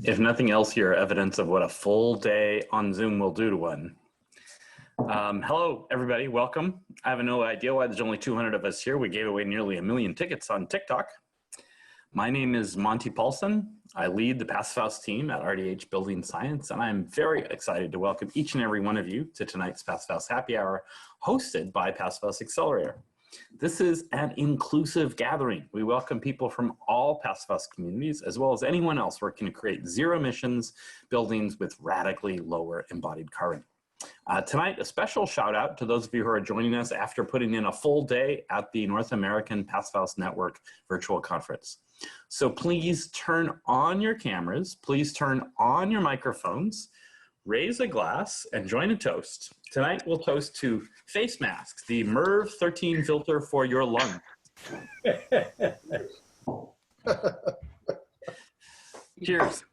If nothing else, you're evidence of what a full day on Zoom will do to one. Hello, everybody. Welcome. I have no idea why there's only 200 of us here. We gave away nearly 1 million tickets on TikTok. My name is Monty Paulson. I lead the Passivhaus team at RDH Building Science, and I'm very excited to welcome each and every one of you to tonight's Passivhaus Happy Hour, hosted by Passivhaus Accelerator. This is an inclusive gathering. We welcome people from all Passivhaus communities, as well as anyone else working to create zero emissions buildings with radically lower embodied carbon. Tonight, a special shout out to those of you who are joining us after putting in a full day at the North American Passivhaus Network virtual conference. So please turn on your cameras, please turn on your microphones, raise a glass, and join a toast. Tonight, we'll toast to face masks, the MERV 13 filter for your lungs. Cheers.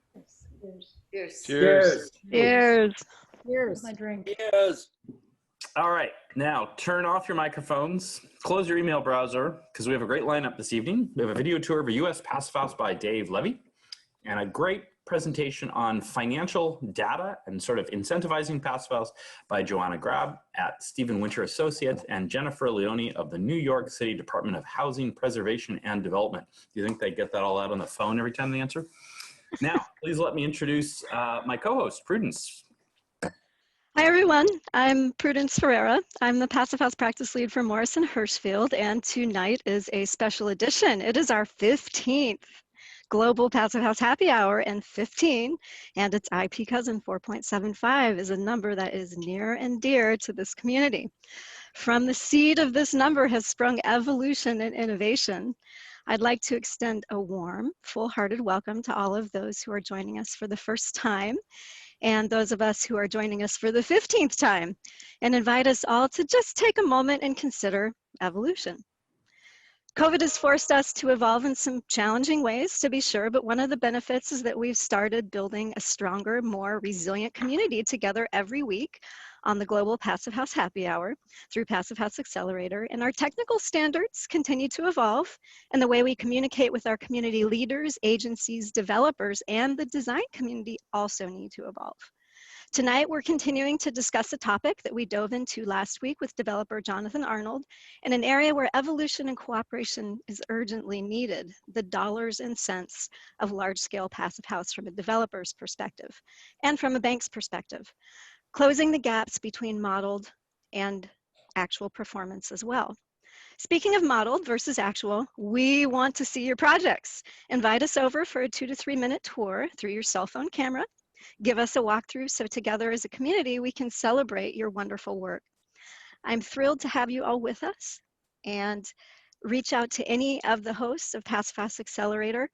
Cheers. Cheers. Cheers. Cheers. My drink. Cheers. All right, now turn off your microphones, close your email browser, because we have a great lineup this evening. We have a video tour of a US Passivhaus by Dave Levy, and a great presentation on financial data and sort of incentivizing Passivhaus by Joanna Grab at Stephen Winter Associates and Jennifer Leone of the New York City Department of Housing Preservation and Development. Do you think they get that all out on the phone every time they answer? Now, please let me introduce my co-host, Prudence. Hi, everyone. I'm Prudence Ferreira. I'm the Passivhaus practice lead for Morrison Hirschfield, and tonight is a special edition. It is our 15th Global Passivhaus Happy Hour, and 15 and its IP cousin 4.75 is a number that is near and dear to this community. From the seed of this number has sprung evolution and innovation. I'd like to extend a warm, full-hearted welcome to all of those who are joining us for the first time, and those of us who are joining us for the 15th time, and invite us all to just take a moment and consider evolution. COVID has forced us to evolve in some challenging ways, to be sure, but one of the benefits is that we've started building a stronger, more resilient community together every week on the Global Passivhaus Happy Hour through Passivhaus Accelerator, and our technical standards continue to evolve, and the way we communicate with our community leaders, agencies, developers, and the design community also need to evolve. Tonight, we're continuing to discuss a topic that we dove into last week with developer Jonathan Arnold in an area where evolution and cooperation is urgently needed, the dollars and cents of large-scale Passivhaus from a developer's perspective and from a bank's perspective, closing the gaps between modeled and actual performance as well. Speaking of modeled versus actual, we want to see your projects. Invite us over for a 2 to 3 minute tour through your cell phone camera. Give us a walkthrough so together as a community we can celebrate your wonderful work. I'm thrilled to have you all with us, and reach out to any of the hosts of Passivhaus Accelerator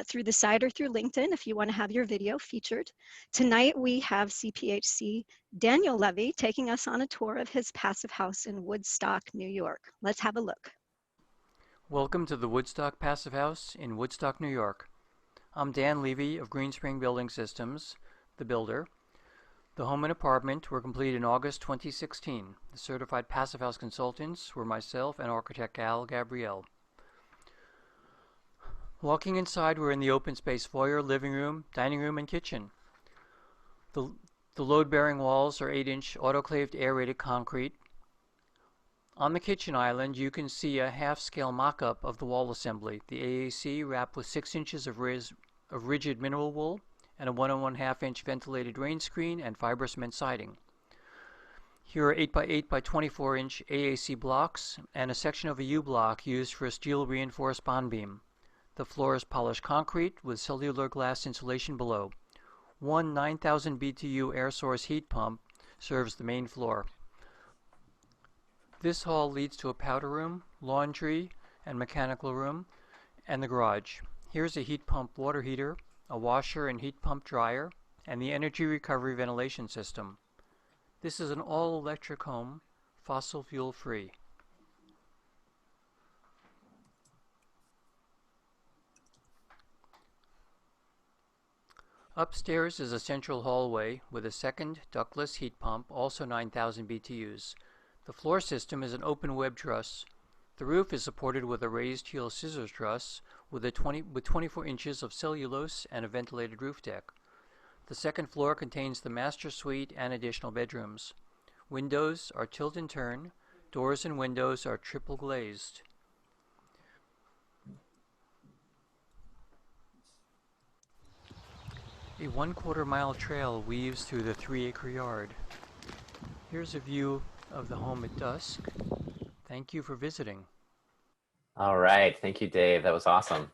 through the site or through LinkedIn if you want to have your video featured. Tonight we have CPHC Daniel Levy taking us on a tour of his Passivhaus in Woodstock, New York. Let's have a look. Welcome to the Woodstock Passivhaus in Woodstock, New York. I'm Dan Levy of Green Spring Building Systems, the builder. The home and apartment were completed in August 2016. The certified Passivhaus consultants were myself and architect Al Gabriel. Walking inside, we're in the open space foyer, living room, dining room, and kitchen. The load-bearing walls are 8-inch autoclaved aerated concrete. On the kitchen island, you can see a half-scale mock-up of the wall assembly. The AAC wrapped with 6 inches of rigid mineral wool and a 1 1/2 inch ventilated rain screen and fiber cement siding. Here are 8 by 8 by 24 inch AAC blocks and a section of a U-block used for a steel reinforced bond beam. The floor is polished concrete with cellular glass insulation below. One 9,000 BTU air source heat pump serves the main floor. This hall leads to a powder room, laundry, and mechanical room, and the garage. Here's a heat pump water heater, a washer and heat pump dryer, and the energy recovery ventilation system. This is an all-electric home, fossil fuel free. Upstairs is a central hallway with a second ductless heat pump, also 9,000 BTUs. The floor system is an open web truss. The roof is supported with a raised heel scissors truss with 24 inches of cellulose and a ventilated roof deck. The second floor contains the master suite and additional bedrooms. Windows are tilt and turn. Doors and windows are triple glazed. A 1/4 mile trail weaves through the 3-acre yard. Here's a view of the home at dusk. Thank you for visiting. All right, thank you, Dave. That was awesome.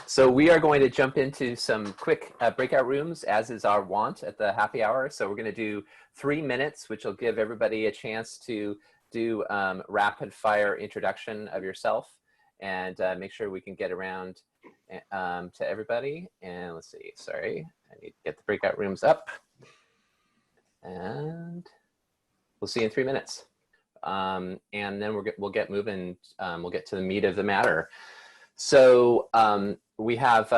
So we are going to jump into some quick breakout rooms, as is our wont at the happy hour. So we're going to do 3 minutes, which will give everybody a chance to do rapid fire introduction of yourself and make sure we can get around to everybody. And let's see, sorry, I need to get the breakout rooms up. And we'll see you in 3 minutes. And then we'll get moving. We'll get to the meat of the matter. So we have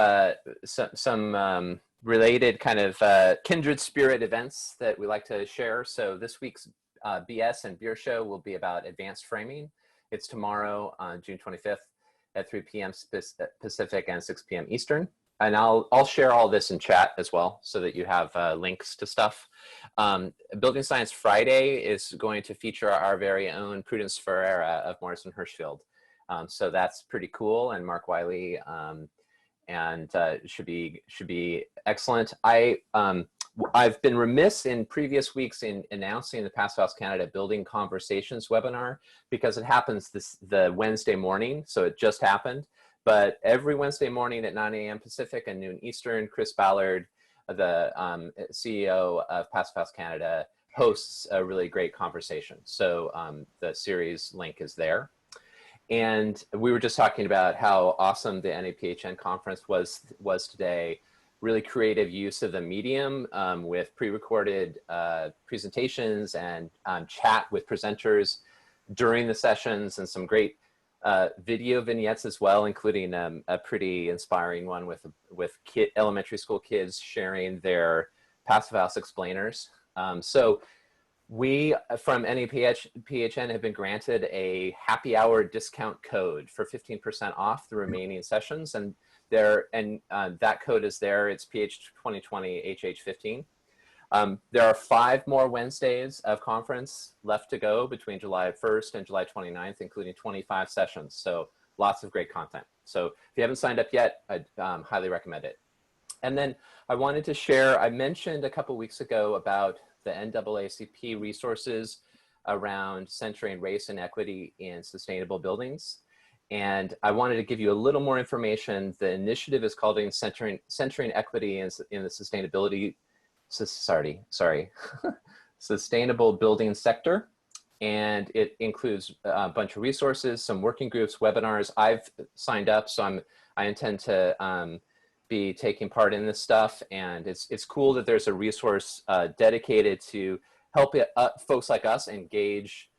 some related kind of kindred spirit events that we like to share. So this week's BS and Beer Show will be about advanced framing. It's tomorrow on June 25th at 3 p.m. Pacific and 6 p.m. Eastern. And I'll share all this in chat as well so that you have links to stuff. Building Science Friday is going to feature our very own Prudence Ferreira of Morrison Hirschfield. So that's pretty cool, and Mark Wiley, and should be excellent. I've been remiss in previous weeks in announcing the Passivhaus Canada Building Conversations webinar because it happens the Wednesday morning, so it just happened. But every Wednesday morning at 9 a.m. Pacific and noon Eastern, Chris Ballard, the CEO of Passivhaus Canada, hosts a really great conversation. So the series link is there. And we were just talking about how awesome the NAPHN conference was today. Really creative use of the medium with pre-recorded presentations and chat with presenters during the sessions, and some great video vignettes as well, including a pretty inspiring one with elementary school kids sharing their Passivhaus explainers. So we from NAPHN have been granted a happy hour discount code for 15% off the remaining sessions, and that code is there. It's PH2020 HH15. There are 5 more Wednesdays of conference left to go between July 1st and July 29th, including 25 sessions. So lots of great content. So if you haven't signed up yet, I'd highly recommend it. And then I wanted to share, I mentioned a couple weeks ago about the NAACP resources around centering race and equity in sustainable buildings. And I wanted to give you a little more information. The initiative is called Centering Equity in the Sustainability Sustainable Building Sector. And it includes a bunch of resources, some working groups, webinars. I've signed up, so I intend to be taking part in this stuff. And it's cool that there's a resource dedicated to help folks like us engage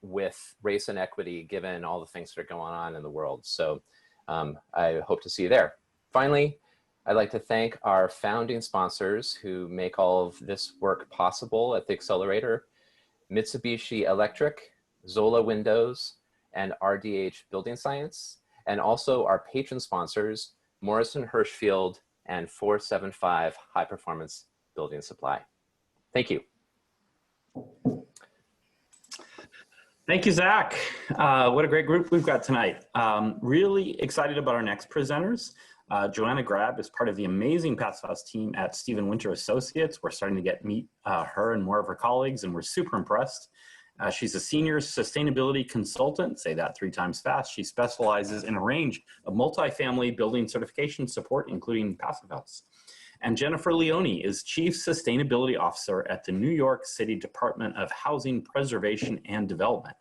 with race and equity, given all the things that are going on in the world. So I hope to see you there. Finally, I'd like to thank our founding sponsors who make all of this work possible at the Accelerator: Mitsubishi Electric, Zola Windows, and RDH Building Science, and also our patron sponsors, Morrison Hirschfield and 475 High Performance Building Supply. Thank you. Thank you, Zach. What a great group we've got tonight. Really excited about our next presenters. Joanna Grab is part of the amazing Passivhaus team at Stephen Winter Associates. We're starting to meet her and more of her colleagues, and we're super impressed. She's a senior sustainability consultant, say that 3 times fast. She specializes in a range of multifamily building certification support, including Passivhaus. And Jennifer Leone is Chief Sustainability Officer at the New York City Department of Housing Preservation and Development.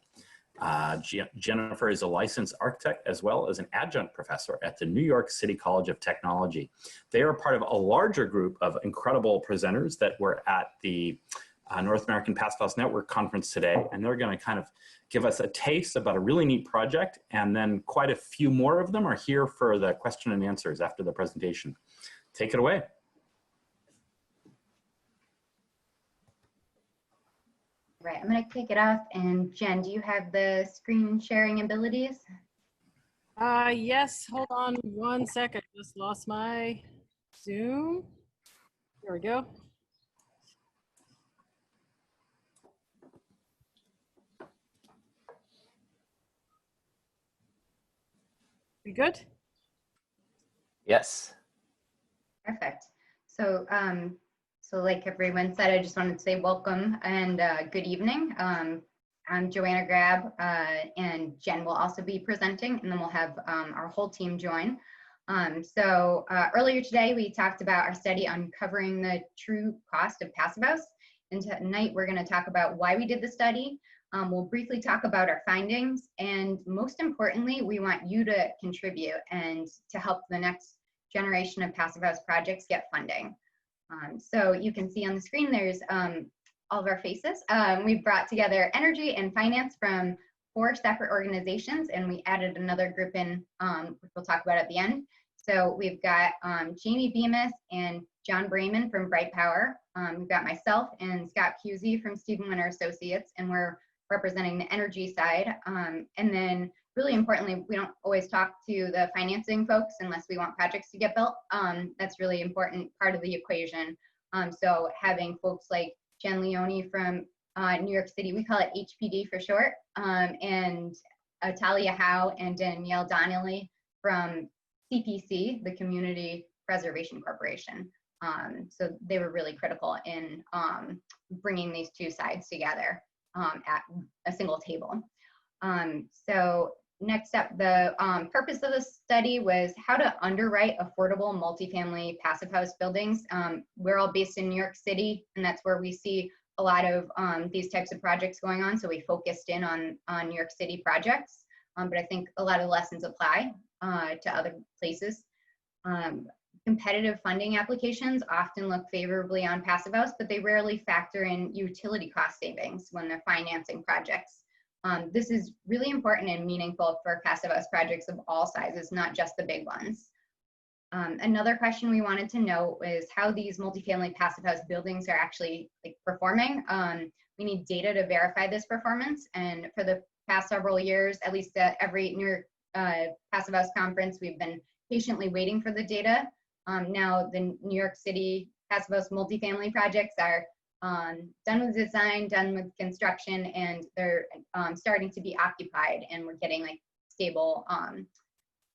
Jennifer is a licensed architect as well as an adjunct professor at the New York City College of Technology. They are part of a larger group of incredible presenters that were at the North American Passivhaus Network conference today, and they're going to kind of give us a taste about a really neat project, and then quite a few more of them are here for the question and answers after the presentation. Take it away. Right, I'm going to kick it off. And Jen, do you have the screen sharing abilities? Yes, hold on 1 second. Just lost my Zoom. There we go. We good? Yes. Perfect. So, like everyone said, I just wanted to say welcome and good evening. I'm Joanna Grab, and Jen will also be presenting, and then we'll have our whole team join. Earlier today, we talked about our study uncovering the true cost of Passivhaus, and tonight we're going to talk about why we did the study. We'll briefly talk about our findings, and most importantly, we want you to contribute and to help the next generation of Passivhaus projects get funding. So you can see on the screen, there's all of our faces. We've brought together energy and finance from 4 separate organizations, and we added another group in, which we'll talk about at the end. So we've got Jamie Bemis and John Brayman from Bright Power. We've got myself and Scott Pusey from Stephen Winter Associates, and we're representing the energy side. And then really importantly, we don't always talk to the financing folks unless we want projects to get built. That's really important part of the equation. So having folks like Jen Leone from New York City, we call it HPD for short, and Talia Howe and Danielle Donnelly from CPC, the Community Preservation Corporation. So they were really critical in bringing these 2 sides together at a single table. So next up, the purpose of the study was how to underwrite affordable multifamily passive house buildings. We're all based in New York City, and that's where we see a lot of these types of projects going on. So we focused in on New York City projects, but I think a lot of the lessons apply to other places. Competitive funding applications often look favorably on passive house, but they rarely factor in utility cost savings when they're financing projects. This is really important and meaningful for passive house projects of all sizes, not just the big ones. Another question we wanted to know is how these multifamily passive house buildings are actually performing. We need data to verify this performance, and for the past several years, at least at every New York Passive House conference, we've been patiently waiting for the data. Now the New York City Passive House multifamily projects are done with design, done with construction, and they're starting to be occupied, and we're getting stable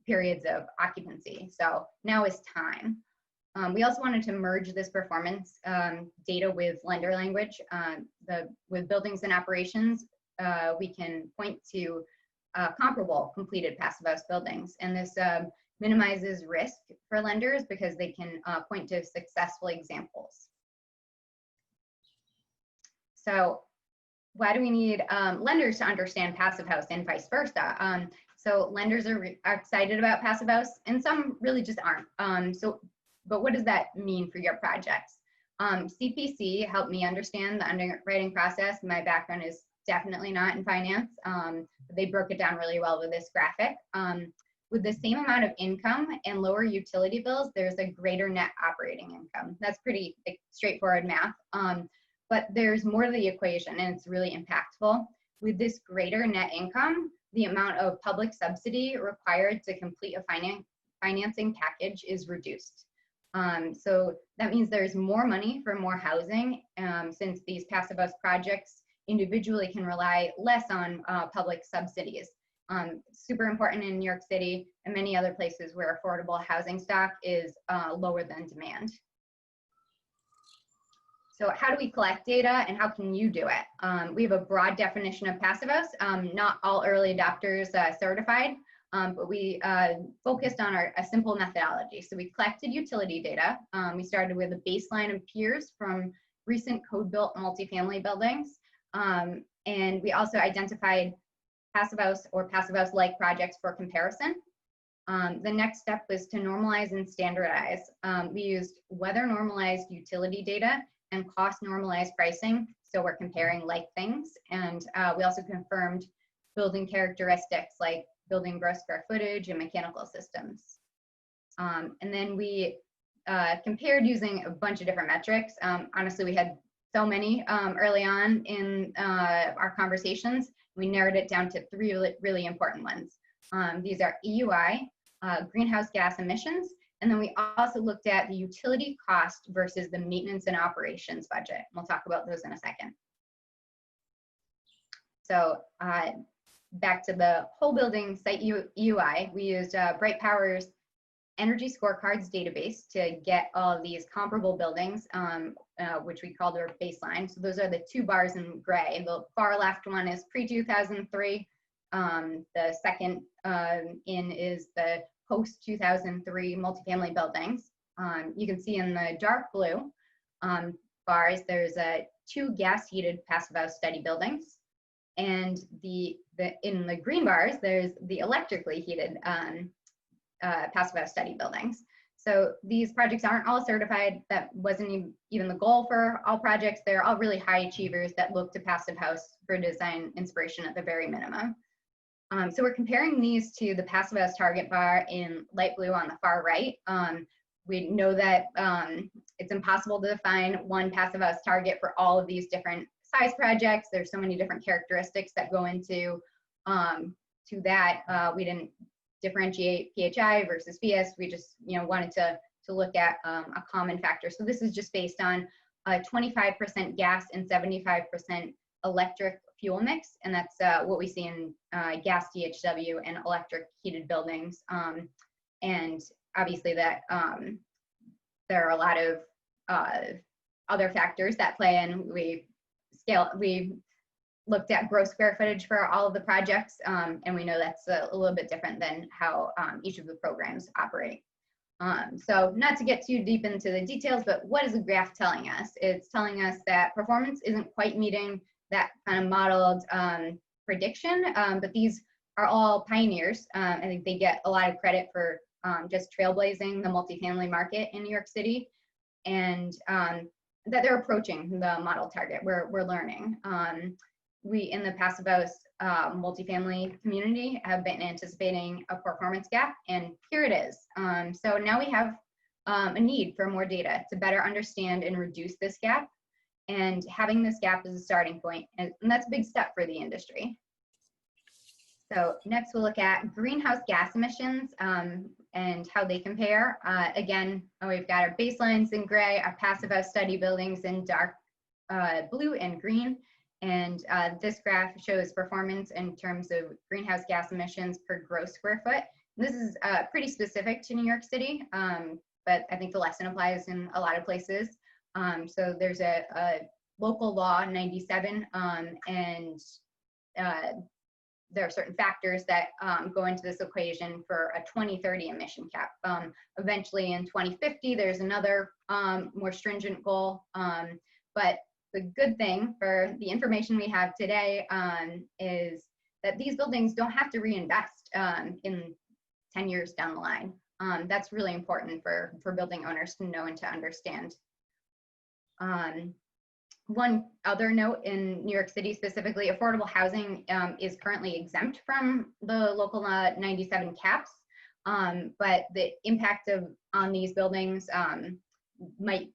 periods of occupancy. So now is time. We also wanted to merge this performance data with lender language. With buildings and operations, we can point to comparable completed passive house buildings, and this minimizes risk for lenders because they can point to successful examples. So why do we need lenders to understand passive house and vice versa? So lenders are excited about passive house, and some really just aren't. But what does that mean for your projects? CPC helped me understand the underwriting process. My background is definitely not in finance. They broke it down really well with this graphic. With the same amount of income and lower utility bills, there's a greater net operating income. That's pretty straightforward math. But there's more to the equation, and it's really impactful. With this greater net income, the amount of public subsidy required to complete a financing package is reduced. So that means there's more money for more housing, since these passive house projects individually can rely less on public subsidies. Super important in New York City and many other places where affordable housing stock is lower than demand. So how do we collect data, and how can you do it? We have a broad definition of passive house. Not all early adopters certified, but we focused on a simple methodology. So we collected utility data. We started with a baseline of peers from recent code-built multifamily buildings. And we also identified passive house or passive house-like projects for comparison. The next step was to normalize and standardize. We used weather-normalized utility data and cost-normalized pricing, so we're comparing like things. And we also confirmed building characteristics like building gross square footage and mechanical systems. And then we compared using a bunch of different metrics. Honestly, we had so many early on in our conversations. We narrowed it down to 3 really important ones. These are EUI, greenhouse gas emissions, and then we also looked at the utility cost versus the maintenance and operations budget. We'll talk about those in a second. So back to the whole building site EUI, we used Bright Power's energy scorecards database to get all of these comparable buildings, which we called our baseline. So those are the two bars in gray. The far left one is pre-2003. The second in is the post-2003 multifamily buildings. You can see in the dark blue bars, there's two gas-heated Passivhaus study buildings. And in the green bars, there's the electrically heated Passivhaus study buildings. So these projects aren't all certified. That wasn't even the goal for all projects. They're all really high achievers that look to Passivhaus for design inspiration at the very minimum. So we're comparing these to the Passivhaus target bar in light blue on the far right. We know that it's impossible to define one Passivhaus target for all of these different size projects. There's so many different characteristics that go into to that. We didn't differentiate PHI versus PS. We just wanted to look at a common factor. So this is just based on 25% gas and 75% electric fuel mix, and that's what we see in gas DHW and electric heated buildings. And obviously that there are a lot of other factors that play in. We looked at gross square footage for all of the projects, and we know that's a little bit different than how each of the programs operate. So not to get too deep into the details, but what is the graph telling us? It's telling us that performance isn't quite meeting that kind of modeled prediction, but these are all pioneers. I think they get a lot of credit for just trailblazing the multifamily market in New York City, and that they're approaching the model target. We're learning. We in the Passivhaus multifamily community have been anticipating a performance gap, and here it is. So now we have a need for more data to better understand and reduce this gap, and having this gap as a starting point, and that's a big step for the industry. So next we'll look at greenhouse gas emissions and how they compare. Again, we've got our baselines in gray, our Passivhaus study buildings in dark blue and green. And this graph shows performance in terms of greenhouse gas emissions per gross square foot. This is pretty specific to New York City, but I think the lesson applies in a lot of places. So there's a local law 97, and there are certain factors that go into this equation for a 2030 emission cap. Eventually in 2050, there's another more stringent goal, but the good thing for the information we have today is that these buildings don't have to reinvest in 10 years down the line. That's really important for building owners to know and to understand. One other note, in New York City specifically, affordable housing is currently exempt from the local law 97 caps, but the impact on these buildings might,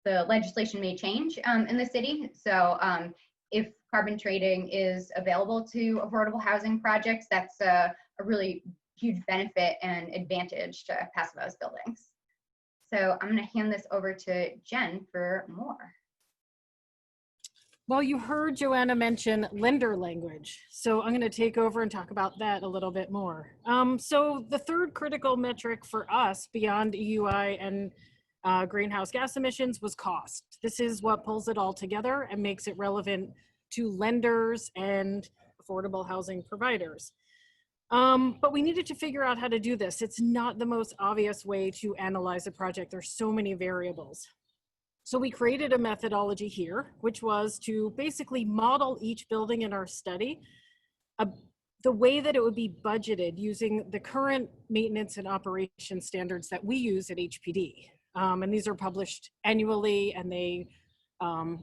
the legislation may change in the city. So if carbon trading is available to affordable housing projects, that's a really huge benefit and advantage to Passivhaus buildings. So I'm going to hand this over to Jen for more. Well, you heard Joanna mention lender language, so I'm going to take over and talk about that a little bit more. So the third critical metric for us beyond EUI and greenhouse gas emissions was cost. This is what pulls it all together and makes it relevant to lenders and affordable housing providers. But we needed to figure out how to do this. It's not the most obvious way to analyze a project. There's so many variables. So we created a methodology here, which was to basically model each building in our study the way that it would be budgeted using the current maintenance and operation standards that we use at HPD. And these are published annually, and they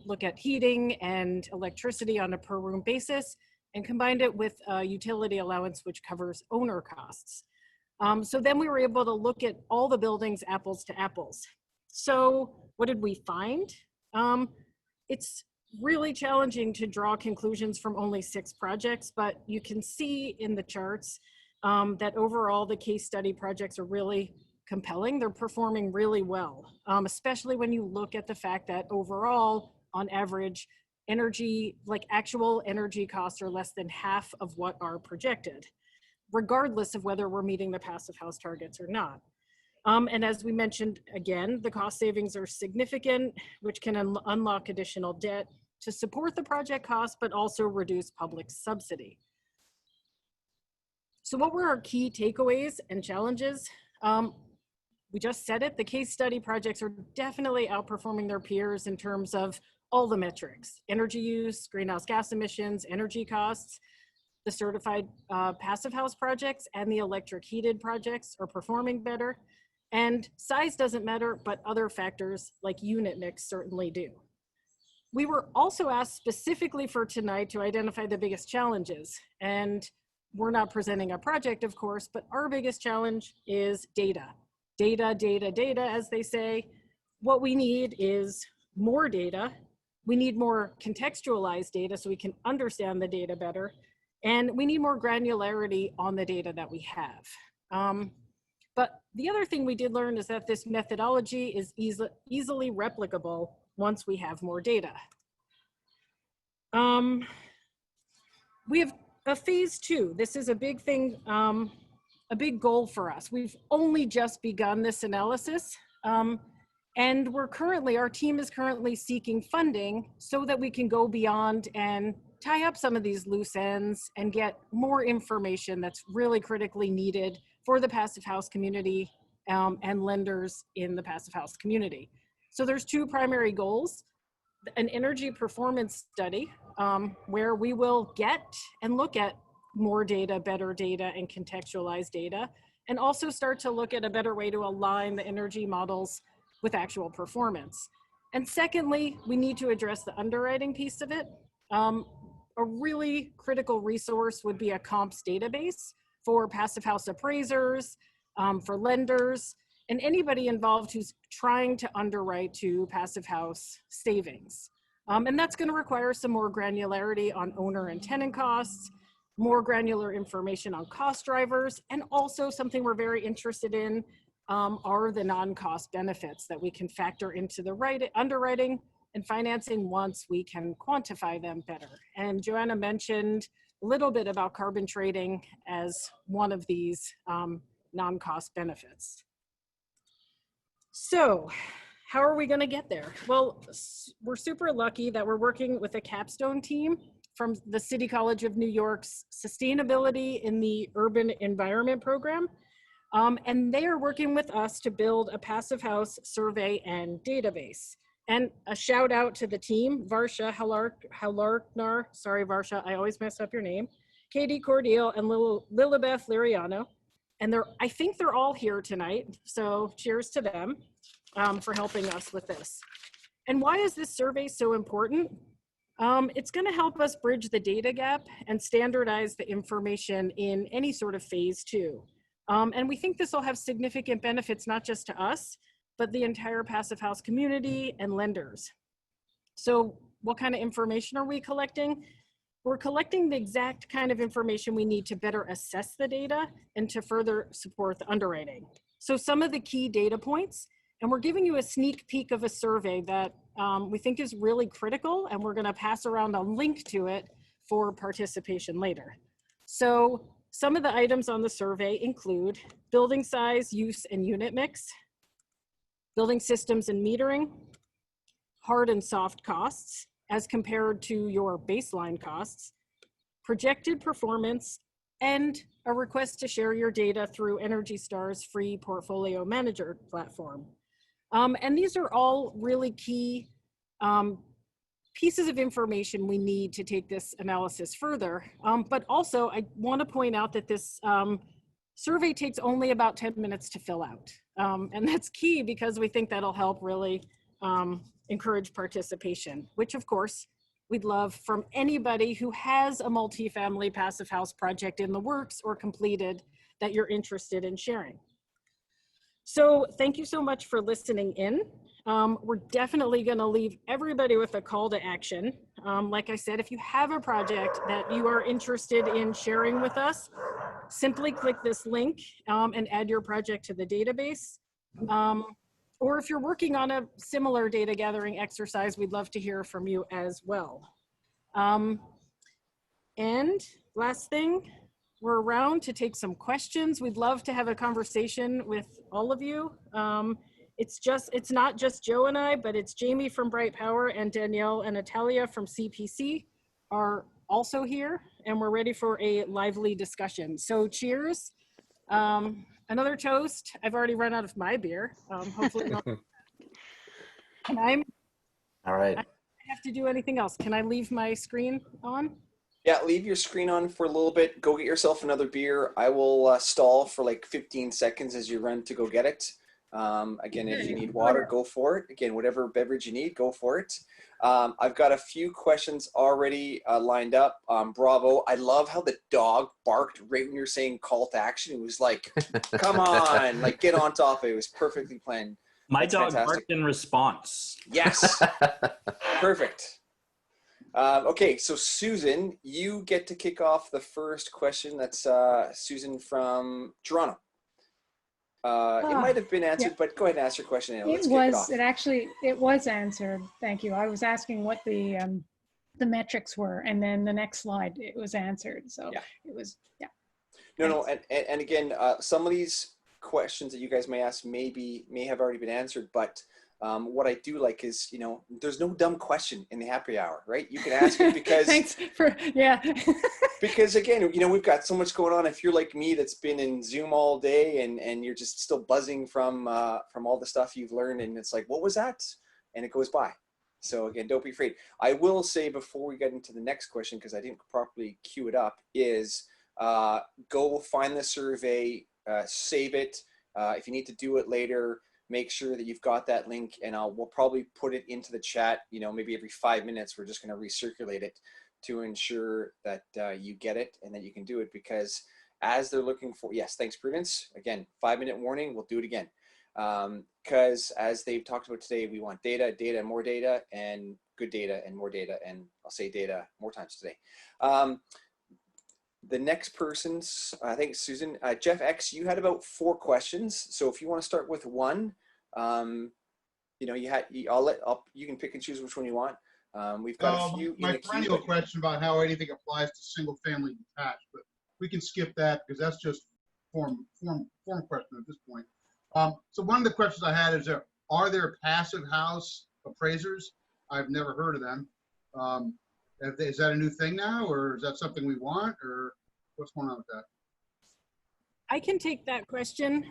look at heating and electricity on a per room basis and combined it with a utility allowance, which covers owner costs. So then we were able to look at all the buildings apples to apples. So what did we find? It's really challenging to draw conclusions from only 6 projects, but you can see in the charts that overall the case study projects are really compelling. They're performing really well, especially when you look at the fact that overall, on average, energy, like actual energy costs are less than half of what are projected, regardless of whether we're meeting the passive house targets or not. And as we mentioned, again, the cost savings are significant, which can unlock additional debt to support the project cost, but also reduce public subsidy. So what were our key takeaways and challenges? We just said it, the case study projects are definitely outperforming their peers in terms of all the metrics: energy use, greenhouse gas emissions, energy costs. The certified passive house projects and the electric heated projects are performing better. And size doesn't matter, but other factors like unit mix certainly do. We were also asked specifically for tonight to identify the biggest challenges. And we're not presenting a project, of course, but our biggest challenge is data. Data, data, data, as they say. What we need is more data. We need more contextualized data so we can understand the data better. And we need more granularity on the data that we have. But the other thing we did learn is that this methodology is easily replicable once we have more data. We have a phase 2. This is a big thing, a big goal for us. We've only just begun this analysis. And our team is currently seeking funding so that we can go beyond and tie up some of these loose ends and get more information that's really critically needed for the passive house community and lenders in the passive house community. So there's 2 primary goals: an energy performance study, where we will get and look at more data, better data, and contextualized data, and also start to look at a better way to align the energy models with actual performance. And secondly, we need to address the underwriting piece of it. A really critical resource would be a comps database for passive house appraisers, for lenders, and anybody involved who's trying to underwrite to passive house savings. And that's going to require some more granularity on owner and tenant costs, more granular information on cost drivers, and also something we're very interested in are the non-cost benefits that we can factor into the underwriting and financing once we can quantify them better. And Joanna mentioned a little bit about carbon trading as one of these non-cost benefits. So how are we going to get there? Well, we're super lucky that we're working with a capstone team from the City College of New York's Sustainability in the Urban Environment program. And they are working with us to build a passive house survey and database. And a shout out to the team: Varsha Halarknar, sorry Varsha, I always mess up your name, Katie Cordial, and Lilibeth Liriano. And I think they're all here tonight, so cheers to them for helping us with this. And why is this survey so important? It's gonna help us bridge the data gap and standardize the information in any sort of phase 2. And we think this will have significant benefits, not just to us, but the entire passive house community and lenders. So what kind of information are we collecting? We're collecting the exact kind of information we need to better assess the data and to further support the underwriting. So some of the key data points, and we're giving you a sneak peek of a survey that we think is really critical, and we're gonna pass around a link to it for participation later. So some of the items on the survey include building size, use, and unit mix, building systems and metering, hard and soft costs as compared to your baseline costs, projected performance, and a request to share your data through Energy Star's free portfolio manager platform. And these are all really key pieces of information we need to take this analysis further. But also, I want to point out that this survey takes only about 10 minutes to fill out. And that's key because we think that'll help really encourage participation, which of course we'd love from anybody who has a multifamily passive house project in the works or completed that you're interested in sharing. So thank you so much for listening in. We're definitely going to leave everybody with a call to action. Like I said, if you have a project that you are interested in sharing with us, simply click this link and add your project to the database. Or if you're working on a similar data gathering exercise, we'd love to hear from you as well. And last thing, we're around to take some questions. We'd love to have a conversation with all of you. It's not just Joe and I, but it's Jamie from Bright Power and Danielle and Natalia from CPC are also here, and we're ready for a lively discussion. So cheers. Another toast. I've already run out of my beer. Hopefully not. All right. I have to do anything else. Can I leave my screen on? Yeah, leave your screen on for a little bit. Go get yourself another beer. I will stall for like 15 seconds as you run to go get it. Again, if you need water, go for it. Again, whatever beverage you need, go for it. I've got a few questions already lined up. Bravo. I love how the dog barked right when you're saying call to action. It was like, come on, like get on top of it. It was perfectly planned. My That's dog fantastic. barked in response. Yes. Perfect. Okay, so Susan, you get to kick off the first question. That's Susan from Toronto. It might have been answered, but go ahead and ask your question. Anna. Let's kick it off. It was answered. Thank you. I was asking what the metrics were, and then the next slide, it was answered. So Yeah. it was, yeah. No, and again, some of these questions that you guys may ask may have already been answered, but what I do like is, there's no dumb question in the happy hour, right? You can ask it because Thanks for, yeah. because again, we've got so much going on. If you're like me, that's been in Zoom all day and you're just still buzzing from all the stuff you've learned, and it's like, what was that? And it goes by. So again, don't be afraid. I will say before we get into the next question, because I didn't properly queue it up, is go find the survey, save it. If you need to do it later, make sure that you've got that link, and we'll probably put it into the chat, maybe every 5 minutes. We're just going to recirculate it to ensure that you get it and that you can do it, because as they're looking for, yes, thanks Prudence. Again, 5-minute warning, we'll do it again. Because as they've talked about today, we want data, and more data, and good data and more data, and I'll say data more times today. The next person's, I think Susan, Jeff X, you had about 4 questions. So if you want to start with one, you can pick and choose which one you want. We've got a few. My perennial question about how anything applies to single family detached, but we can skip that because that's just form question at this point. So one of the questions I had is, are there passive house appraisers? I've never heard of them. Is that a new thing now, or is that something we want, or what's going on with that? I can take that question.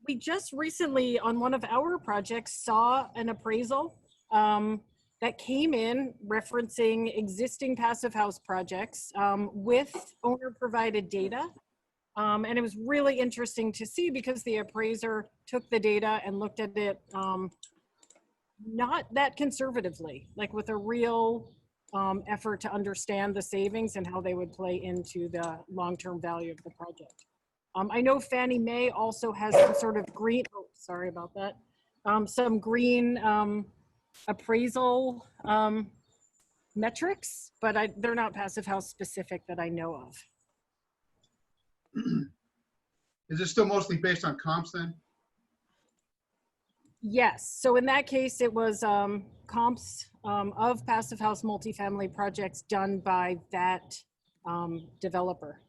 We just recently on one of our projects saw an appraisal that came in referencing existing passive house projects with owner provided data. And it was really interesting to see because the appraiser took the data and looked at it not that conservatively, like with a real effort to understand the savings and how they would play into the long-term value of the project. I know Fannie Mae also has some sort of green, sorry about that, some green appraisal metrics, but they're not passive house specific that I know of. Is it still mostly based on comps then? Yes, so in that case, it was comps of passive house multifamily projects done by that developer.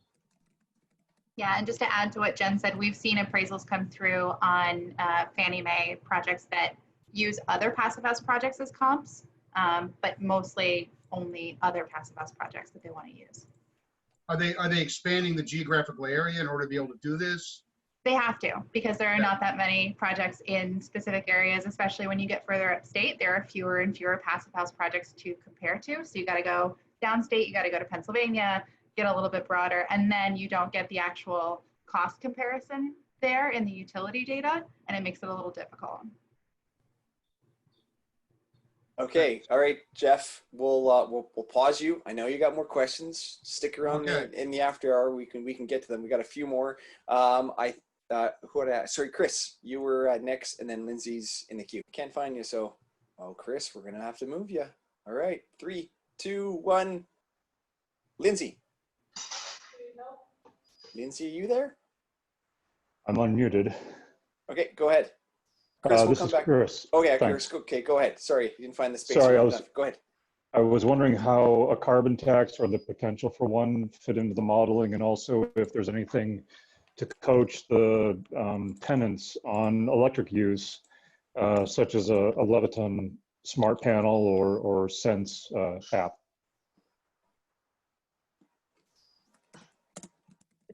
Yeah, and just to add to what Jen said, we've seen appraisals come through on Fannie Mae projects that use other passive house projects as comps, but mostly only other passive house projects that they want to use. Are they expanding the geographical area in order to be able to do this? They have to, because there are not that many projects in specific areas, especially when you get further upstate. There are fewer and fewer passive house projects to compare to. So you got to go downstate, you got to go to Pennsylvania, get a little bit broader, and then you don't get the actual cost comparison there in the utility data, and it makes it a little difficult. Okay, all right, Jeff, we'll pause you. I know you got more questions. Stick around in the after hour. We can get to them. We got a few more. Sorry, Chris, you were next, and then Lindsay's in the queue. Can't find you, so, oh, Chris, we're gonna have to move you. All right, 3, 2, 1. Lindsay. Lindsay, are you there? I'm unmuted. Okay, go ahead. Chris, we'll This come is back. Chris. Oh yeah, Thanks. Chris. Okay, go ahead. Sorry, you didn't find the space. Sorry, Go ahead. I was wondering how a carbon tax or the potential for one fit into the modeling, and also if there's anything to coach the tenants on electric use, such as a Leviton smart panel or Sense app.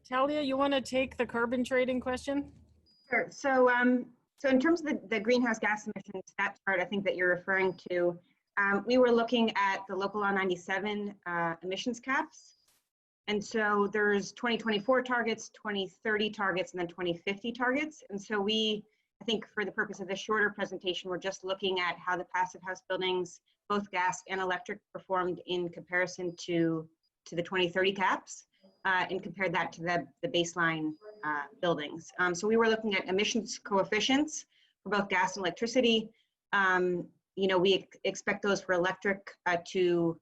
Talia, you want to take the carbon trading question? Sure. So, so in terms of the greenhouse gas emissions, that chart I think that you're referring to, we were looking at the local law 97 emissions caps. And so there's 2024 targets, 2030 targets, and then 2050 targets. And so I think for the purpose of this shorter presentation, we're just looking at how the Passivhaus buildings, both gas and electric, performed in comparison to the 2030 caps. And compared that to the baseline buildings. So we were looking at emissions coefficients for both gas and electricity. We expect those for electric to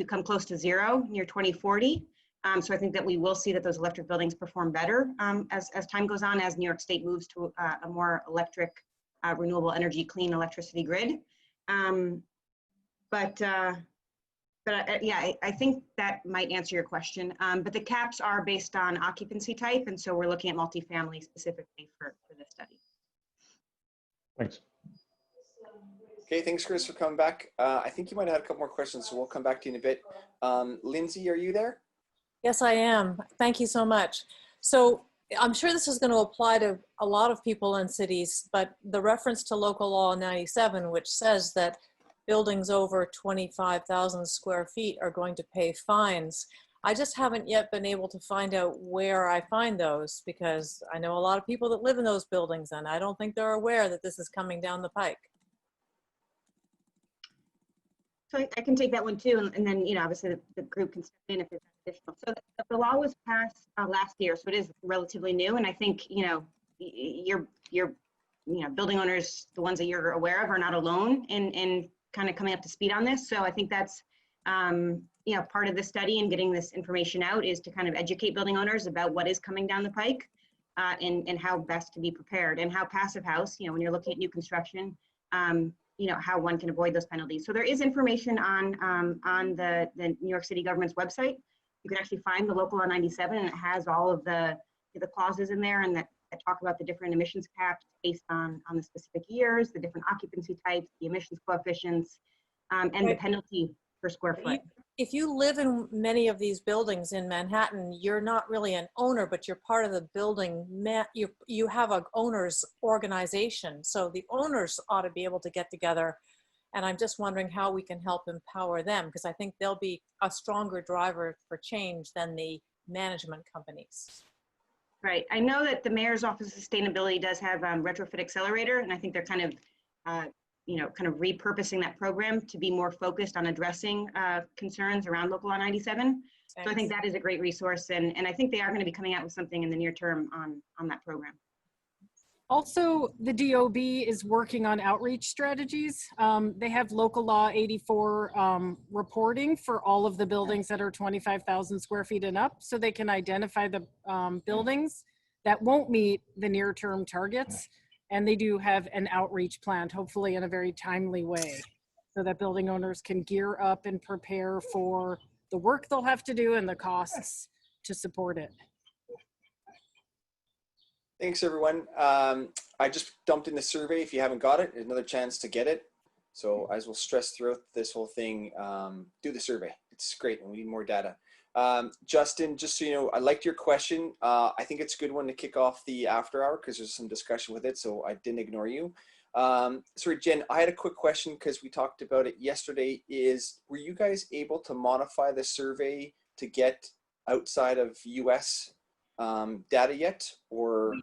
come close to zero near 2040. So I think that we will see that those electric buildings perform better as time goes on, as New York State moves to a more electric, renewable energy, clean electricity grid. Yeah, I think that might answer your question. But the caps are based on occupancy type, and so we're looking at multifamily specifically for this study. Thanks. Okay, thanks, Chris, for coming back. I think you might have had a couple more questions, so we'll come back to you in a bit. Lindsay, are you there? Yes, I am. Thank you so much. So I'm sure this is going to apply to a lot of people in cities, but the reference to local law 97, which says that buildings over 25,000 square feet are going to pay fines. I just haven't yet been able to find out where I find those, because I know a lot of people that live in those buildings, and I don't think they're aware that this is coming down the pike. So I can take that one too, and then obviously the group can step in if there's additional. So the law was passed last year, so it is relatively new, and I think your building owners, the ones that you're aware of, are not alone in kind of coming up to speed on this. So I think that's part of the study, and getting this information out is to kind of educate building owners about what is coming down the pike and how best to be prepared, and how Passivhaus, when you're looking at new construction, how one can avoid those penalties. So there is information on the New York City government's website. You can actually find the local law 97, and it has all of the clauses in there, and that talk about the different emissions caps based on the specific years, the different occupancy types, the emissions coefficients, and the penalty per square foot. If you live in many of these buildings in Manhattan, you're not really an owner, but you're part of the building. You have an owner's organization. So the owners ought to be able to get together. And I'm just wondering how we can help empower them, because I think they'll be a stronger driver for change than the management companies. Right. I know that the Mayor's Office of Sustainability does have Retrofit Accelerator, and I think they're kind of repurposing that program to be more focused on addressing concerns around local law 97. Thanks. So I think that is a great resource, and I think they are going to be coming out with something in the near term on that program. Also, the DOB is working on outreach strategies. They have local law 84 reporting for all of the buildings that are 25,000 square feet and up, so they can identify the buildings that won't meet the near-term targets. And they do have an outreach planned, hopefully in a very timely way, so that building owners can gear up and prepare for the work they'll have to do and the costs to support it. Thanks, everyone. I just dumped in the survey. If you haven't got it, another chance to get it. So as we'll stress throughout this whole thing, do the survey. It's great, and we need more data. Justin, just so you know, I liked your question. I think it's a good one to kick off the after hour, because there's some discussion with it, so I didn't ignore you. Sorry, Jen, I had a quick question because we talked about it yesterday. Were you guys able to modify the survey to get outside of US data yet, or?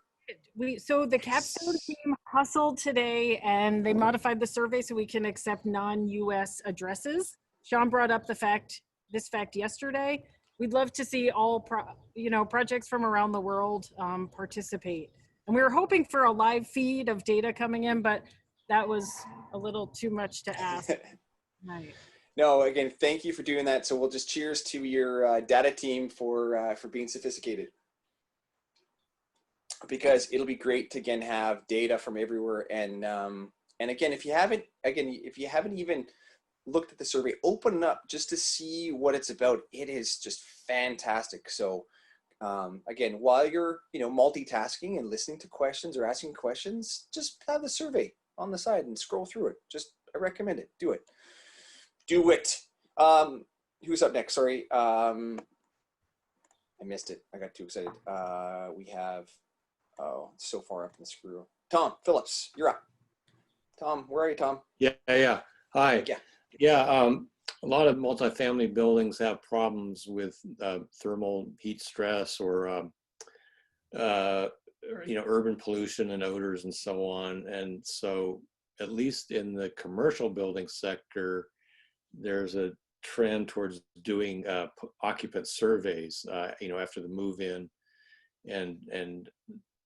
So the capstone team hustled today, and they modified the survey so we can accept non-US addresses. Sean brought up this fact yesterday. we'd love to see all projects from around the world participate. And we were hoping for a live feed of data coming in, but that was a little too much to ask. Right. No, again, thank you for doing that. So we'll just cheers to your data team for being sophisticated. Because it'll be great to again have data from everywhere. And again, if you haven't even looked at the survey, open it up just to see what it's about. It is just fantastic. So again, while you're multitasking and listening to questions or asking questions, just have the survey on the side and scroll through it. I recommend it. Do it. Do it. Who's up next? Sorry. I missed it. I got too excited. We have, it's so far up in the screw. Tom Phillips, you're up. Tom, where are you, Tom? Yeah. Hi. Yeah. A lot of multifamily buildings have problems with thermal heat stress or urban pollution and odors and so on. And so at least in the commercial building sector, there's a trend towards doing occupant surveys, after the move in and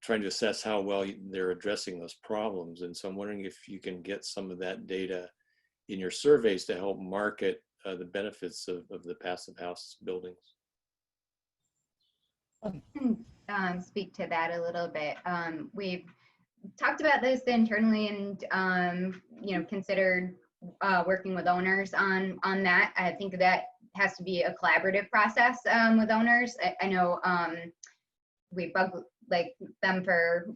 trying to assess how well they're addressing those problems. And so I'm wondering if you can get some of that data in your surveys to help market the benefits of the Passivhaus buildings. Speak to that a little bit. We've talked about this internally and considered working with owners on that. I think that has to be a collaborative process with owners. I know we bug them for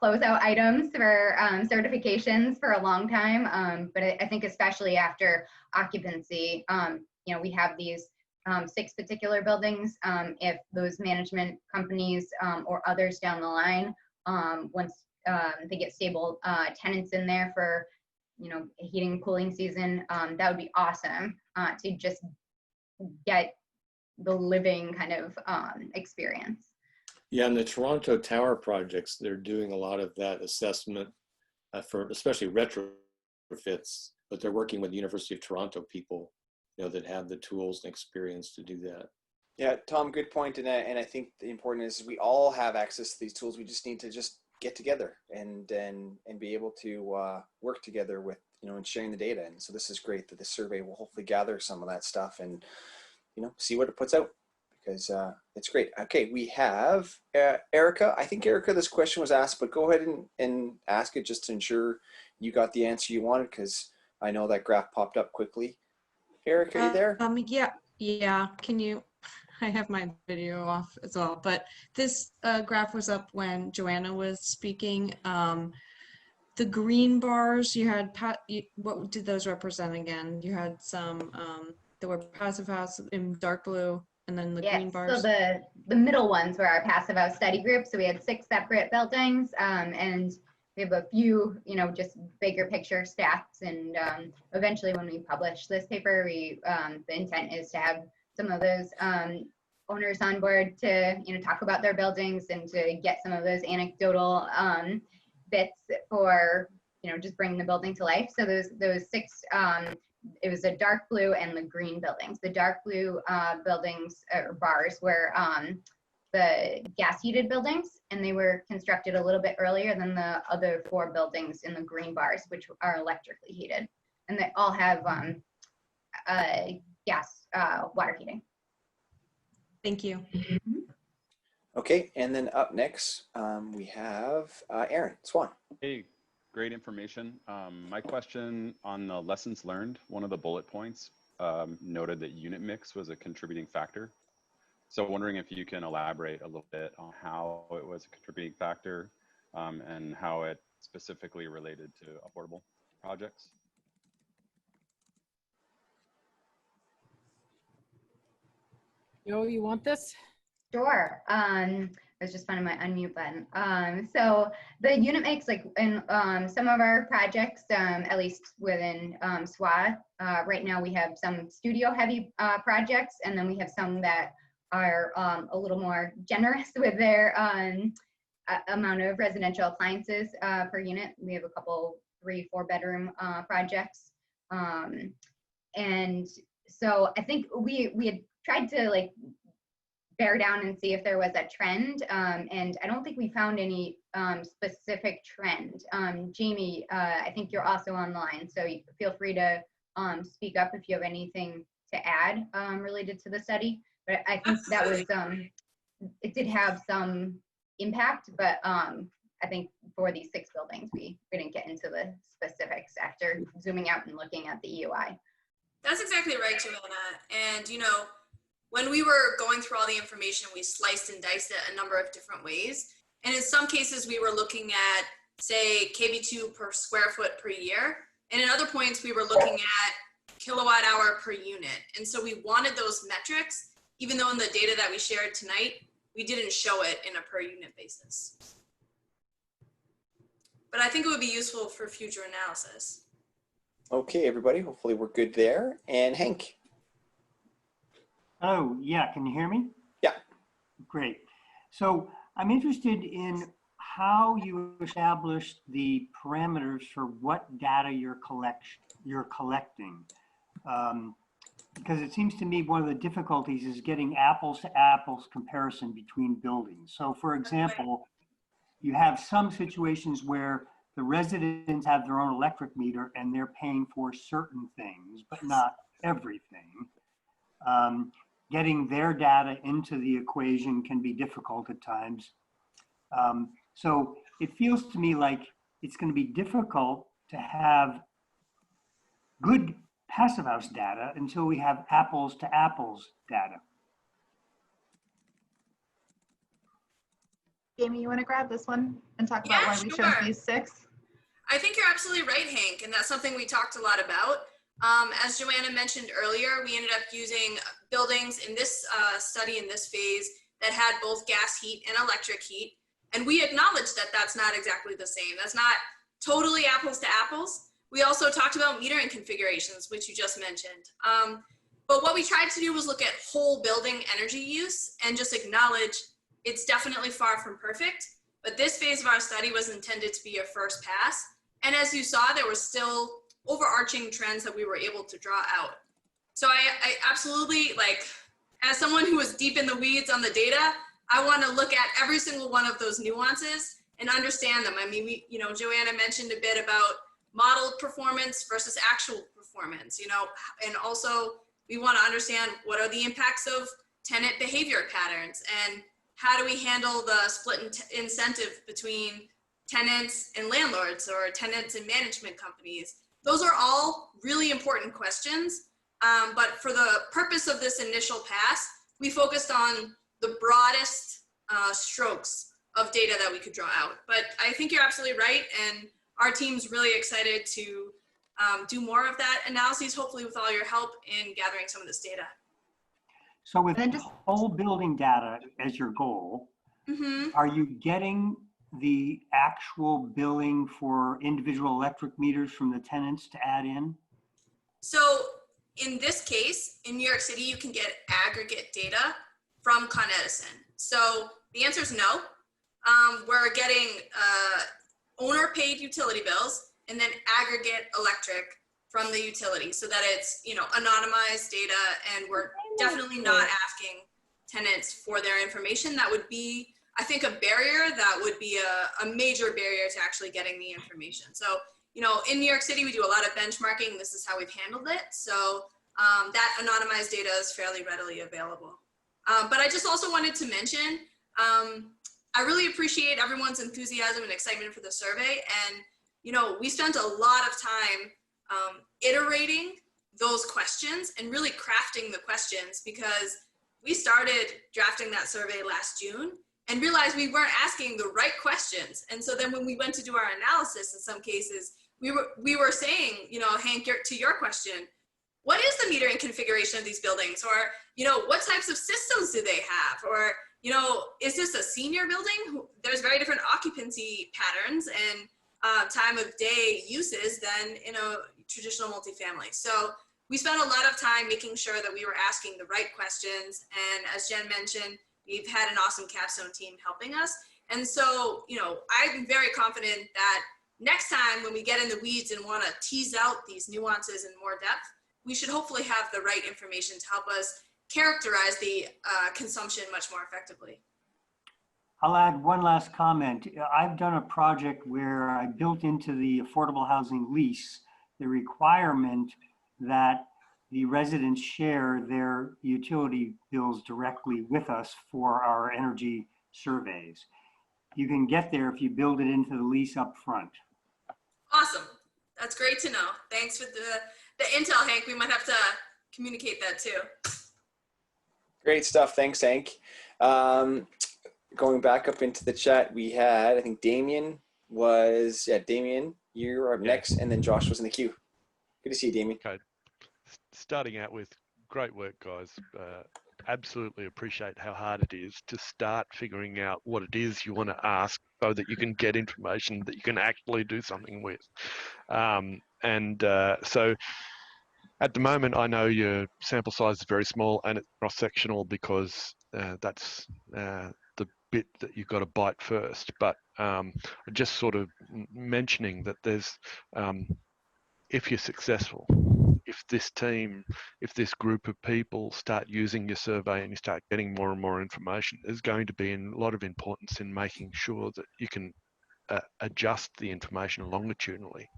closeout items for certifications for a long time, but I think especially after occupancy, we have these 6 particular buildings. If those management companies or others down the line, once they get stable tenants in there for heating and cooling season, that would be awesome to just get the living kind of experience. Yeah, and the Toronto Tower projects, they're doing a lot of that assessment for especially retrofits, but they're working with the University of Toronto people, that have the tools and experience to do that. Yeah, Tom, good point. And I think the important is we all have access to these tools. We just need to just get together and be able to work together with, and sharing the data. And so this is great that the survey will hopefully gather some of that stuff and, see what it puts out. Because it's great. Okay, we have Erica. I think, Erica, this question was asked, but go ahead and ask it just to ensure you got the answer you wanted, because I know that graph popped up quickly. Erica, are you there? Yeah. Can you, I have my video off as well, but this graph was up when Joanna was speaking. The green bars, you had, what did those represent again? You had some that were Passivhaus in dark blue, and then the green bars. So the middle ones were our Passivhaus study group. So we had 6 separate buildings, and we have a few, just bigger picture stats. And eventually, when we publish this paper, the intent is to have some of those owners on board to talk about their buildings and to get some of those anecdotal bits for just bringing the building to life. So those 6. It was the dark blue and the green buildings. The dark blue buildings or bars were the gas heated buildings, and they were constructed a little bit earlier than the other 4 buildings in the green bars, which are electrically heated. And they all have gas water heating. Thank you. Okay, and then up next, we have Aaron Swan. Hey. Great information. My question on the lessons learned, one of the bullet points noted that unit mix was a contributing factor. So wondering if you can elaborate a little bit on how it was a contributing factor and how it specifically related to affordable projects. You want this? Sure. I was just finding my unmute button. So the unit mix, in some of our projects, at least within SWA, right now we have some studio heavy projects, and then we have some that are a little more generous with their amount of residential appliances per unit. We have a couple 3-4 bedroom projects. And so I think we had tried to bear down and see if there was a trend. And I don't think we found any specific trend. Jamie, I think you're also online, so you feel free to speak up if you have anything to add related to the study. But I think that was, it did have some impact, but I think for these 6 buildings, we didn't get into the specifics after zooming out and looking at the EUI. That's exactly right, Joanna. And, you know, when we were going through all the information, we sliced and diced it a number of different ways. And in some cases, we were looking at, say, KV2 per square foot per year. And in other points, we were looking at kilowatt hour per unit. And so we wanted those metrics, even though in the data that we shared tonight, we didn't show it in a per unit basis. But I think it would be useful for future analysis. Okay, everybody, hopefully we're good there. And Hank. Oh, yeah, can you hear me? Yeah. Great. So I'm interested in how you established the parameters for what data you're collecting. Because it seems to me one of the difficulties is getting apples to apples comparison between buildings. So for example, you have some situations where the residents have their own electric meter and they're paying for certain things, but not everything. Getting their data into the equation can be difficult at times. So it feels to me like it's going to be difficult to have good Passivhaus data until we have apples to apples data. Jamie, you want to grab this one and talk about why we chose these 6? I think you're absolutely right, Hank, and that's something we talked a lot about. As Joanna mentioned earlier, we ended up using buildings in this study, in this phase, that had both gas heat and electric heat. And we acknowledged that that's not exactly the same. That's not totally apples to apples. We also talked about metering configurations, which you just mentioned. But what we tried to do was look at whole building energy use and just acknowledge it's definitely far from perfect. But this phase of our study was intended to be a first pass. And as you saw, there was still overarching trends that we were able to draw out. So I absolutely, like, as someone who was deep in the weeds on the data, I want to look at every single one of those nuances and understand them. I mean, Joanna mentioned a bit about modeled performance versus actual performance, and also we want to understand what are the impacts of tenant behavior patterns and how do we handle the split incentive between tenants and landlords or tenants and management companies. Those are all really important questions. But for the purpose of this initial pass, we focused on the broadest strokes of data that we could draw out. But I think you're absolutely right. And our team's really excited to do more of that analysis, hopefully with all your help in gathering some of this data. So with whole building data as your goal, are you getting the actual billing for individual electric meters from the tenants to add in? So in this case, in New York City, you can get aggregate data from Con Edison. So the answer is no. We're getting owner-paid utility bills and then aggregate electric from the utility so that it's, anonymized data, and we're definitely not asking tenants for their information. That would be, I think, a barrier that would be a major barrier to actually getting the information. So, in New York City, we do a lot of benchmarking. This is how we've handled it. So that anonymized data is fairly readily available. But I just also wanted to mention, I really appreciate everyone's enthusiasm and excitement for the survey. And, we spent a lot of time iterating those questions and really crafting the questions, because we started drafting that survey last June and realized we weren't asking the right questions. And so then when we went to do our analysis, in some cases, we were saying, Hank, to your question, what is the metering configuration of these buildings? Or, what types of systems do they have? Or, is this a senior building? There's very different occupancy patterns and time of day uses than in a traditional multifamily. So we spent a lot of time making sure that we were asking the right questions. And as Jen mentioned, we've had an awesome capstone team helping us. And so, I'm very confident that next time when we get in the weeds and want to tease out these nuances in more depth, we should hopefully have the right information to help us characterize the consumption much more effectively. I'll add one last comment. I've done a project where I built into the affordable housing lease the requirement that the residents share their utility bills directly with us for our energy surveys. You can get there if you build it into the lease up front. Awesome. That's great to know. Thanks for the intel, Hank. We might have to communicate that too. Great stuff. Thanks, Hank. Going back up into the chat, we had, I think Damien was, Damien, you're up next, and then Josh was in the queue. Good to see you, Damien. Okay. Starting out with great work, guys. Absolutely appreciate how hard it is to start figuring out what it is you want to ask so that you can get information that you can actually do something with. So at the moment, I know your sample size is very small and it's cross-sectional because that's the bit that you've got to bite first. But just sort of mentioning that there's, if you're successful, if this team, if this group of people start using your survey and you start getting more and more information, there's going to be a lot of importance in making sure that you can adjust the information longitudinally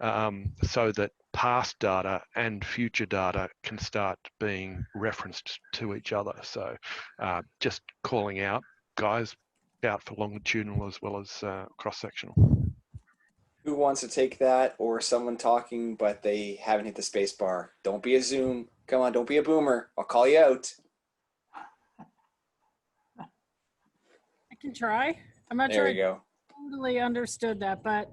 so that past data and future data can start being referenced to each other. So just calling out, guys, out for longitudinal as well as cross-sectional. Who wants to take that, or someone talking but they haven't hit the space bar? Don't be a Zoom. Come on, don't be a boomer. I'll call you out. I can try. I'm not sure I totally understood that, but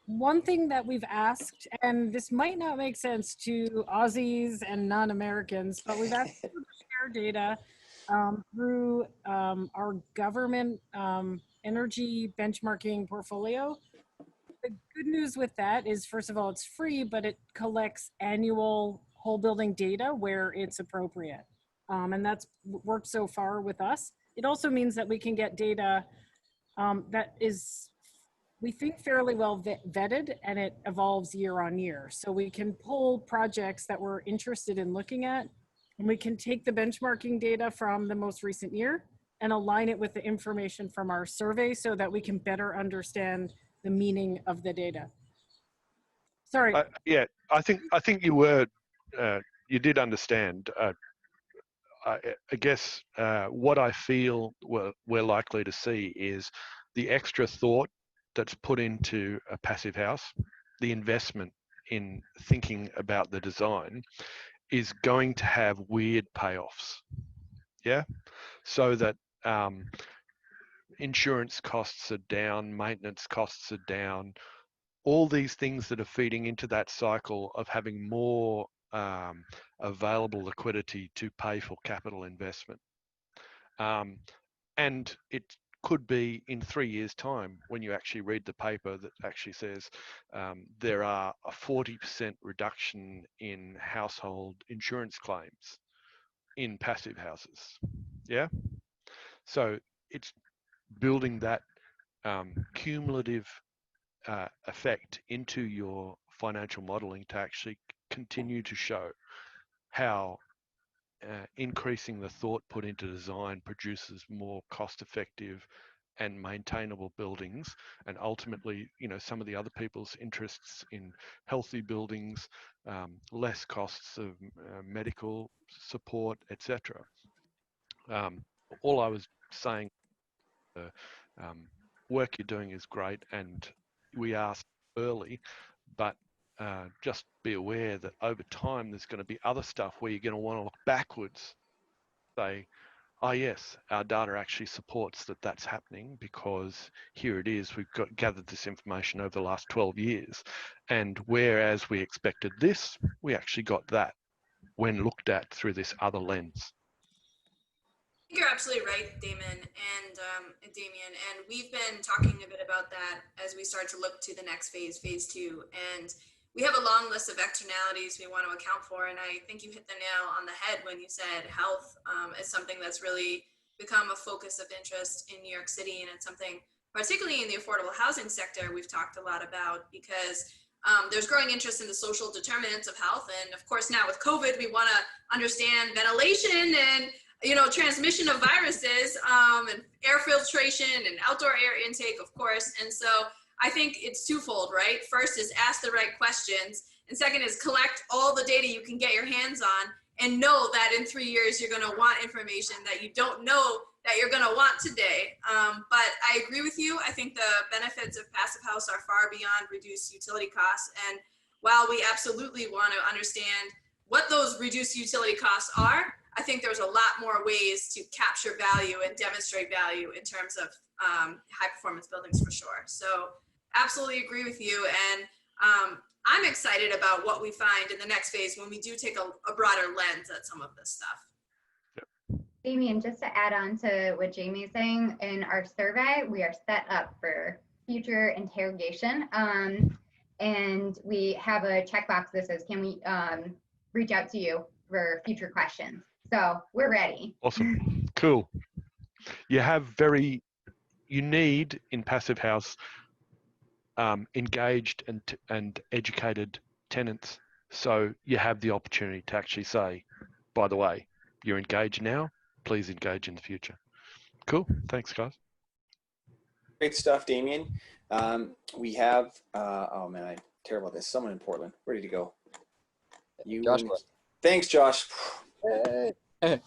one thing that we've asked, and this might not make sense to Aussies and non-Americans, but we've asked people to share data through our government energy benchmarking portfolio. The good news with that is, first of all, it's free, but it collects annual whole building data where it's appropriate. And that's worked so far with us. It also means that we can get data that is, we think, fairly well vetted, and it evolves year on year. So we can pull projects that we're interested in looking at, and we can take the benchmarking data from the most recent year and align it with the information from our survey so that we can better understand the meaning of the data. Sorry. Yeah, I think you were, you did understand. I guess what I feel we're likely to see is the extra thought that's put into a passive house, the investment in thinking about the design is going to have weird payoffs. Yeah, so that insurance costs are down, maintenance costs are down, all these things that are feeding into that cycle of having more available liquidity to pay for capital investment. And it could be in 3 years' time when you actually read the paper that actually says there are a 40% reduction in household insurance claims in passive houses. Yeah, so it's building that cumulative effect into your financial modeling to actually continue to show how increasing the thought put into design produces more cost-effective and maintainable buildings, and ultimately, you know, some of the other people's interests in healthy buildings, less costs of medical support, etc. All I was saying, work you're doing is great, and we asked early, but just be aware that over time there's going to be other stuff where you're going to want to look backwards, say, oh yes, our data actually supports that that's happening because here it is, we've gathered this information over the last 12 years, and whereas we expected this, we actually got that when looked at through this other lens. You're absolutely right, Damien, and we've been talking a bit about that as we start to look to the next phase, phase 2, and we have a long list of externalities we want to account for, and I think you hit the nail on the head when you said health is something that's really become a focus of interest in New York City, and it's something, particularly in the affordable housing sector, we've talked a lot about, because There's growing interest in the social determinants of health. And of course, now with COVID, we want to understand ventilation and, transmission of viruses, and air filtration and outdoor air intake, of course. And so I think it's twofold, right? First is ask the right questions. And second is collect all the data you can get your hands on and know that in 3 years, you're going to want information that you don't know that you're going to want today. But I agree with you. I think the benefits of Passivhaus are far beyond reduced utility costs. And while we absolutely want to understand what those reduced utility costs are, I think there's a lot more ways to capture value and demonstrate value in terms of high performance buildings for sure. So absolutely agree with you. And I'm excited about what we find in the next phase when we do take a broader lens at some of this stuff. Damien, just to add on to what Jamie's saying, in our survey, we are set up for future interrogation. And we have a checkbox that says, can we reach out to you for future questions? So we're ready. Awesome. Cool. You need in Passivhaus engaged and educated tenants. So you have the opportunity to actually say, by the way, you're engaged now, please engage in the future. Cool. Thanks, guys. Great stuff, Damien. We have, oh man, I'm terrible at this. Someone in Portland. Where did he go? Joshua. Thanks, Josh. No,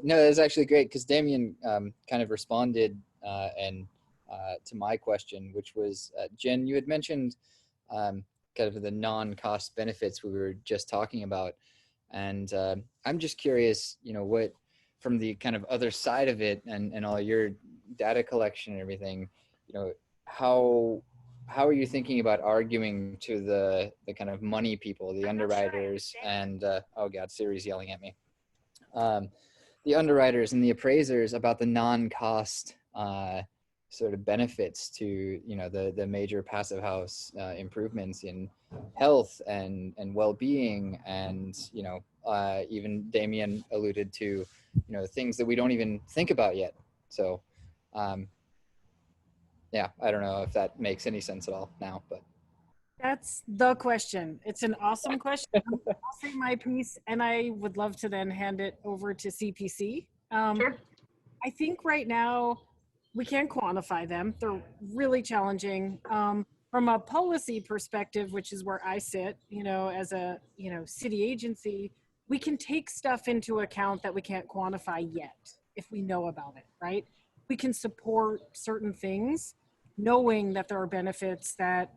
that's actually great because Damien kind of responded to my question, which was, Jen, you had mentioned kind of the non-cost benefits we were just talking about. And I'm just curious, what from the kind of other side of it and all your data collection and everything, how are you thinking about arguing to the kind of money people, the underwriters and, oh God, Siri's yelling at me. The underwriters and the appraisers about the non-cost sort of benefits to, the major Passivhaus improvements in health and well-being. And, even Damien alluded to, things that we don't even think about yet. So, yeah, I don't know if that makes any sense at all now, but. That's the question. It's an awesome question. I'll say my piece, and I would love to then hand it over to CPC. Sure. I think right now we can't quantify them. They're really challenging. From a policy perspective, which is where I sit, as a, city agency, we can take stuff into account that we can't quantify yet if we know about it, right? We can support certain things knowing that there are benefits that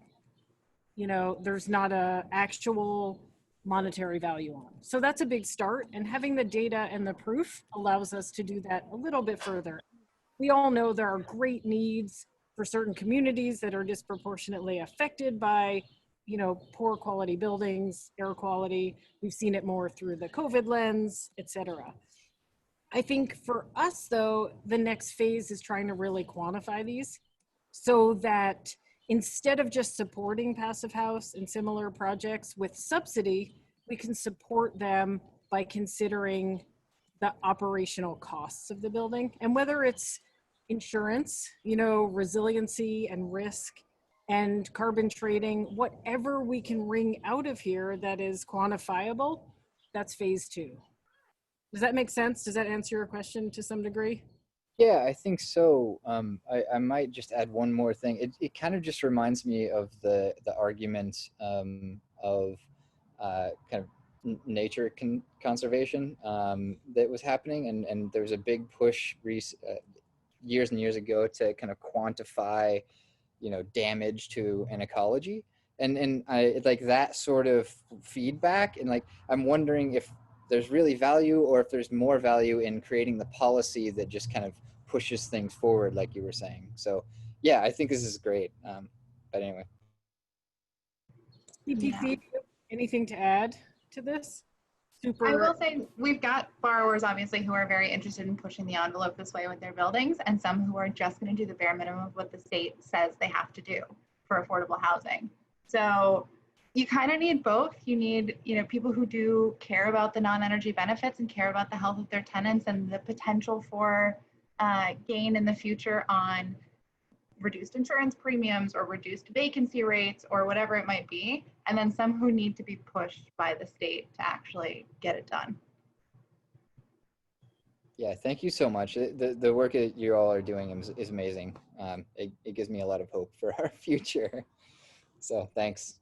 there's not a actual monetary value on. So that's a big start, and having the data and the proof allows us to do that a little bit further. We all know there are great needs for certain communities that are disproportionately affected by, poor quality buildings, air quality. We've seen it more through the COVID lens, et cetera. I think for us though, the next phase is trying to really quantify these so that instead of just supporting Passivhaus and similar projects with subsidy, we can support them by considering the operational costs of the building. And whether it's insurance, resiliency and risk and carbon trading, whatever we can wring out of here that is quantifiable, that's phase 2. Does that make sense? Does that answer your question to some degree? Yeah, I think so. I might just add one more thing. It kind of just reminds me of the argument of kind of nature conservation that was happening, and there was a big push years and years ago to kind of quantify, damage to an ecology, and I like that sort of feedback, and like I'm wondering if there's really value or if there's more value in creating the policy that just kind of pushes things forward, like you were saying. So yeah, I think this is great. But anyway. CPC, anything to add to this? Super. I will say we've got borrowers obviously who are very interested in pushing the envelope this way with their buildings, and some who are just going to do the bare minimum of what the state says they have to do for affordable housing. So you kind of need both. You need, people who do care about the non-energy benefits and care about the health of their tenants and the potential for gain in the future on reduced insurance premiums or reduced vacancy rates or whatever it might be, and then some who need to be pushed by the state to actually get it done. Yeah, thank you so much. The work that you all are doing is amazing. It gives me a lot of hope for our future. So thanks.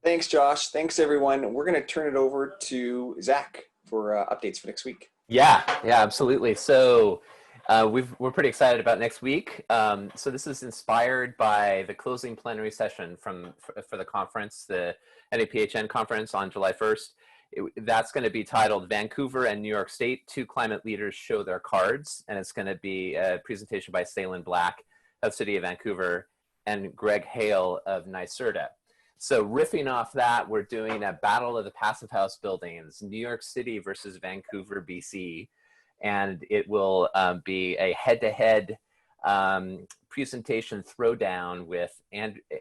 Thanks, Josh. Thanks, everyone. We're going to turn it over to Zach for updates for next week. Yeah, absolutely. So we're pretty excited about next week. So this is inspired by the closing plenary session for the conference, the NAPHN conference on July 1st. That's going to be titled Vancouver and New York State, Two Climate Leaders Show Their Cards. And it's going to be a presentation by Salen Black of City of Vancouver and Greg Hale of NYSERDA. So riffing off that, we're doing a battle of the Passivhaus buildings, New York City versus Vancouver, BC. And it will be a head-to-head presentation throwdown with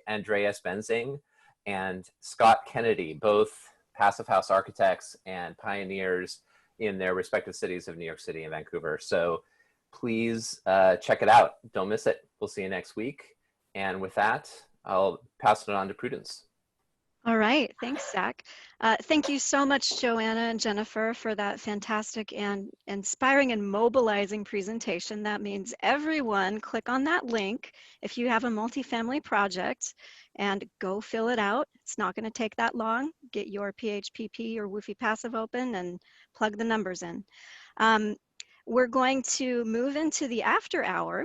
Andreas Benzing and Scott Kennedy, both Passivhaus architects and pioneers in their respective cities of New York City and Vancouver. So please check it out. Don't miss it. We'll see you next week. And with that, I'll pass it on to Prudence. All right, thanks, Zach. Thank you so much, Joanna and Jennifer, for that fantastic and inspiring and mobilizing presentation. That means everyone click on that link if you have a multifamily project and go fill it out. It's not going to take that long. Get your PHPP or Woofy Passive open and plug the numbers in. We're going to move into the after hour.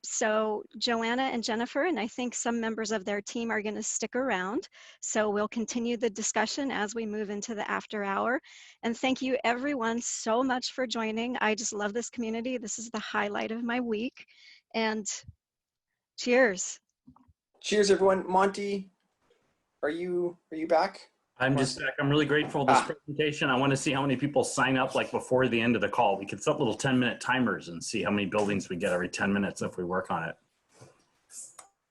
So Joanna and Jennifer, and I think some members of their team are going to stick around. So we'll continue the discussion as we move into the after hour. And thank you everyone so much for joining. I just love this community. This is the highlight of my week. And cheers. Cheers, everyone. Monty, are you back? I'm just back. I'm really grateful for this presentation. I want to see how many people sign up like before the end of the call. We could set little 10-minute timers and see how many buildings we get every 10 minutes if we work on it.